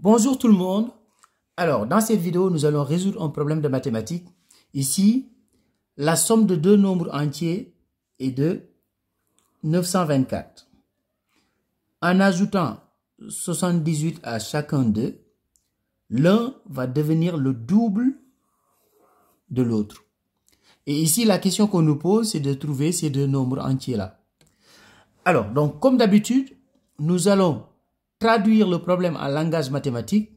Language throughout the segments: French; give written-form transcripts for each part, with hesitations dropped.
Bonjour tout le monde. Alors, dans cette vidéo, nous allons résoudre un problème de mathématiques. Ici, la somme de deux nombres entiers est de 924. En ajoutant 78 à chacun d'eux, l'un va devenir le double de l'autre. Et ici, la question qu'on nous pose, c'est de trouver ces deux nombres entiers-là. Alors, donc, comme d'habitude, nous allons traduire le problème en langage mathématique.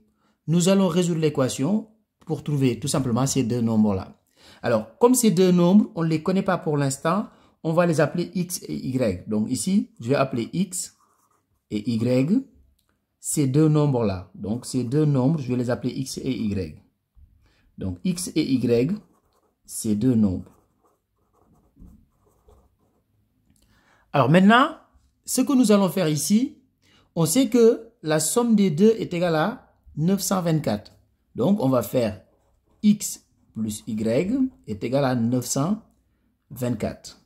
Nous allons résoudre l'équation pour trouver tout simplement ces deux nombres-là. Alors, comme ces deux nombres, on ne les connaît pas pour l'instant, on va les appeler x et y. Donc ici, je vais appeler x et y, ces deux nombres-là. Donc ces deux nombres, je vais les appeler x et y. Donc x et y, ces deux nombres. Alors maintenant, ce que nous allons faire ici, on sait que la somme des deux est égale à 924. Donc, on va faire x plus y est égal à 924.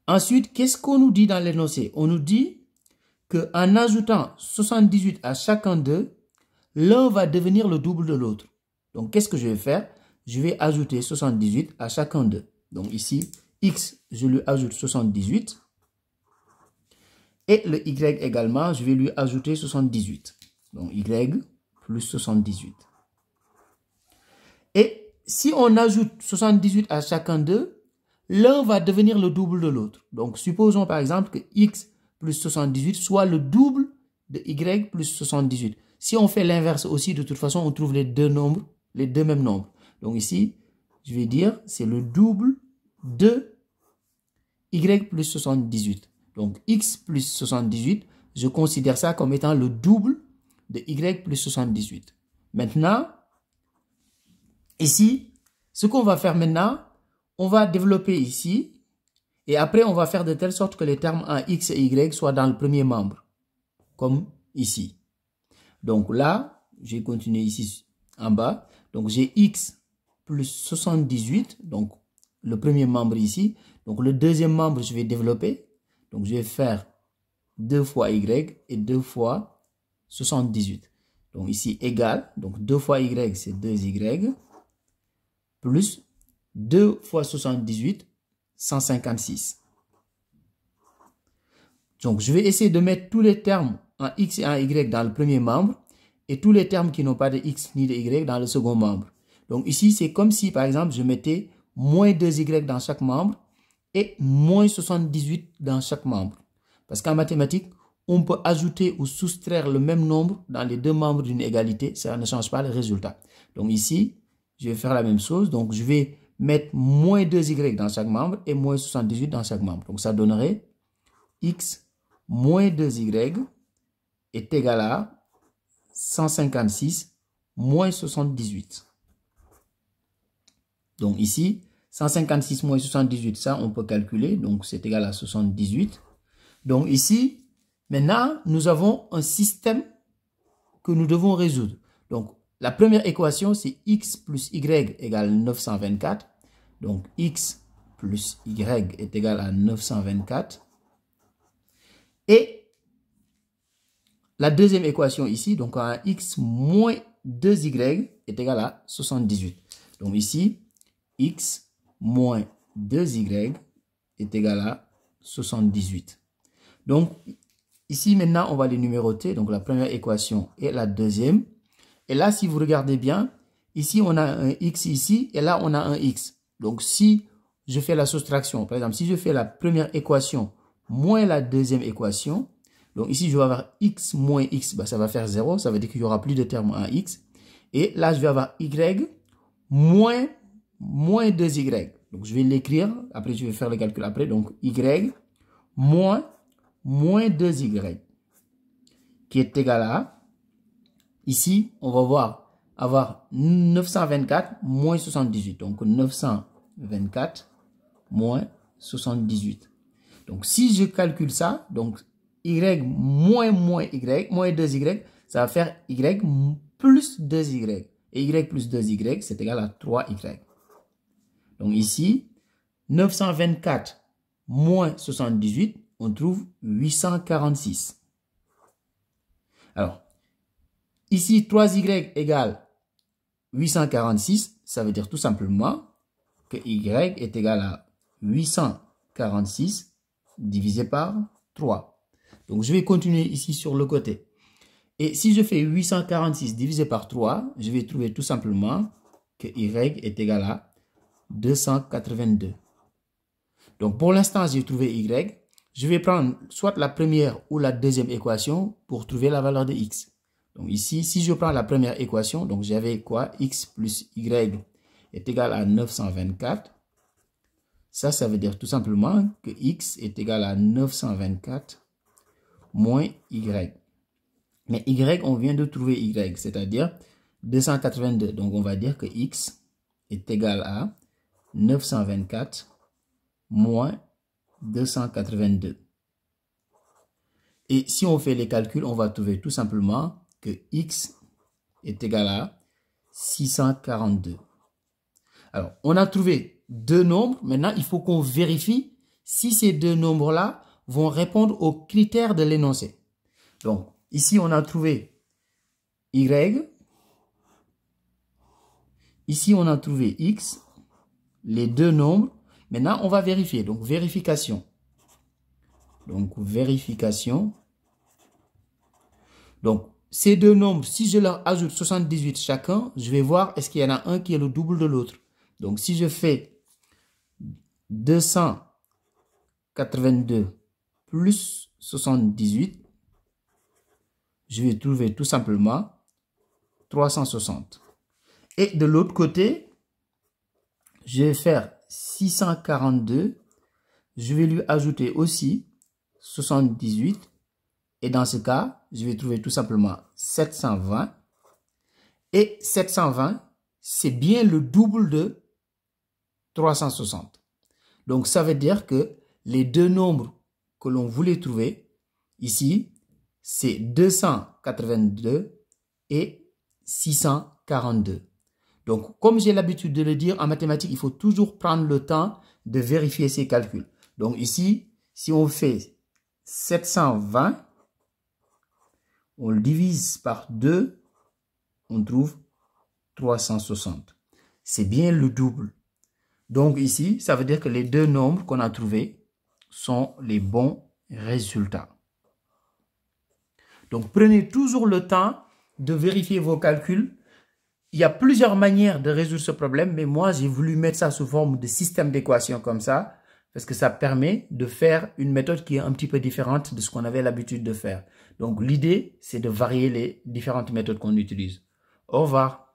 Ensuite, qu'est-ce qu'on nous dit dans l'énoncé? On nous dit qu'en ajoutant 78 à chacun d'eux, l'un va devenir le double de l'autre. Donc, qu'est-ce que je vais faire? Je vais ajouter 78 à chacun d'eux. Donc, ici, x, je lui ajoute 78. Et le y également, je vais lui ajouter 78. Donc, y plus 78. Et si on ajoute 78 à chacun d'eux, l'un va devenir le double de l'autre. Donc, supposons par exemple que x plus 78 soit le double de y plus 78. Si on fait l'inverse aussi, de toute façon, on trouve les deux nombres, les deux mêmes nombres. Donc ici, je vais dire c'est le double de y plus 78. Donc, x plus 78, je considère ça comme étant le double de y plus 78. Maintenant, ici, ce qu'on va faire maintenant, on va développer ici, et après, on va faire de telle sorte que les termes en x et y soient dans le premier membre, comme ici. Donc là, je vais continuer ici en bas. Donc, j'ai x plus 78, donc le premier membre ici. Donc, le deuxième membre, je vais développer. Donc, je vais faire 2 fois y et 2 fois 78. Donc, ici, égal. Donc, 2 fois y, c'est 2y. Plus 2 fois 78, 156. Donc, je vais essayer de mettre tous les termes en x et en y dans le premier membre et tous les termes qui n'ont pas de x ni de y dans le second membre. Donc, ici, c'est comme si, par exemple, je mettais moins 2y dans chaque membre et moins 78 dans chaque membre. Parce qu'en mathématiques, on peut ajouter ou soustraire le même nombre dans les deux membres d'une égalité. Ça ne change pas le résultat. Donc ici, je vais faire la même chose. Donc je vais mettre moins 2y dans chaque membre et moins 78 dans chaque membre. Donc ça donnerait x moins 2y est égal à 156 moins 78. Donc ici, 156 moins 78, ça on peut calculer. Donc c'est égal à 78. Donc ici, maintenant, nous avons un système que nous devons résoudre. Donc, la première équation, c'est x plus y égale 924. Donc, x plus y est égal à 924. Et la deuxième équation ici, donc x moins 2y est égal à 78. Donc ici, x moins 2y est égal à 78. Donc, ici, maintenant, on va les numéroter. Donc, la première équation et la deuxième. Et là, si vous regardez bien, ici, on a un x ici et là, on a un x. Donc, si je fais la soustraction, par exemple, si je fais la première équation moins la deuxième équation, donc ici, je vais avoir x moins x, bah, ça va faire 0. Ça veut dire qu'il n'y aura plus de terme en x. Et là, je vais avoir y moins 2y. Donc, je vais l'écrire. Après, je vais faire le calcul après. Donc, y moins 2y qui est égal à, ici, on va avoir 924 moins 78. Donc, 924 moins 78. Donc, si je calcule ça, donc, y moins y, moins 2y, ça va faire y plus 2y. Et y plus 2y, c'est égal à 3y. Donc, ici, 924 moins 78, on trouve 846. Alors, Ici, 3y égale 846. Ça veut dire tout simplement que y est égal à 846 divisé par 3. Donc, je vais continuer ici sur le côté. Et si je fais 846 divisé par 3, je vais trouver tout simplement que y est égal à 282. Donc, pour l'instant, j'ai trouvé y. Je vais prendre soit la première ou la deuxième équation pour trouver la valeur de x. Donc, ici, si je prends la première équation, donc j'avais quoi? X plus y est égal à 924. Ça veut dire tout simplement que x est égal à 924 moins y. Mais y, on vient de trouver y, c'est-à-dire 282. Donc, on va dire que x est égal à 924 moins 282. Et si on fait les calculs, on va trouver tout simplement que x est égal à 642. Alors, on a trouvé deux nombres. Maintenant, il faut qu'on vérifie si ces deux nombres-là vont répondre aux critères de l'énoncé. Donc, ici, on a trouvé y. Ici, on a trouvé x. Les deux nombres. Maintenant, on va vérifier. Donc, vérification. Donc, vérification. Donc, ces deux nombres, si je leur ajoute 78 chacun, je vais voir est-ce qu'il y en a un qui est le double de l'autre. Donc, si je fais 282 plus 78, je vais trouver tout simplement 360. Et de l'autre côté, je vais faire 642. Je vais lui ajouter aussi 78. Et dans ce cas, je vais trouver tout simplement 720. Et 720, c'est bien le double de 360. Donc, ça veut dire que les deux nombres que l'on voulait trouver, ici, c'est 282 et 642. Donc, comme j'ai l'habitude de le dire, en mathématiques, il faut toujours prendre le temps de vérifier ces calculs. Donc, ici, si on fait 720, on le divise par 2, on trouve 360. C'est bien le double. Donc ici, ça veut dire que les deux nombres qu'on a trouvés sont les bons résultats. Donc prenez toujours le temps de vérifier vos calculs. Il y a plusieurs manières de résoudre ce problème, mais moi j'ai voulu mettre ça sous forme de système d'équations comme ça, parce que ça permet de faire une méthode qui est un petit peu différente de ce qu'on avait l'habitude de faire. Donc l'idée, c'est de varier les différentes méthodes qu'on utilise. Au revoir.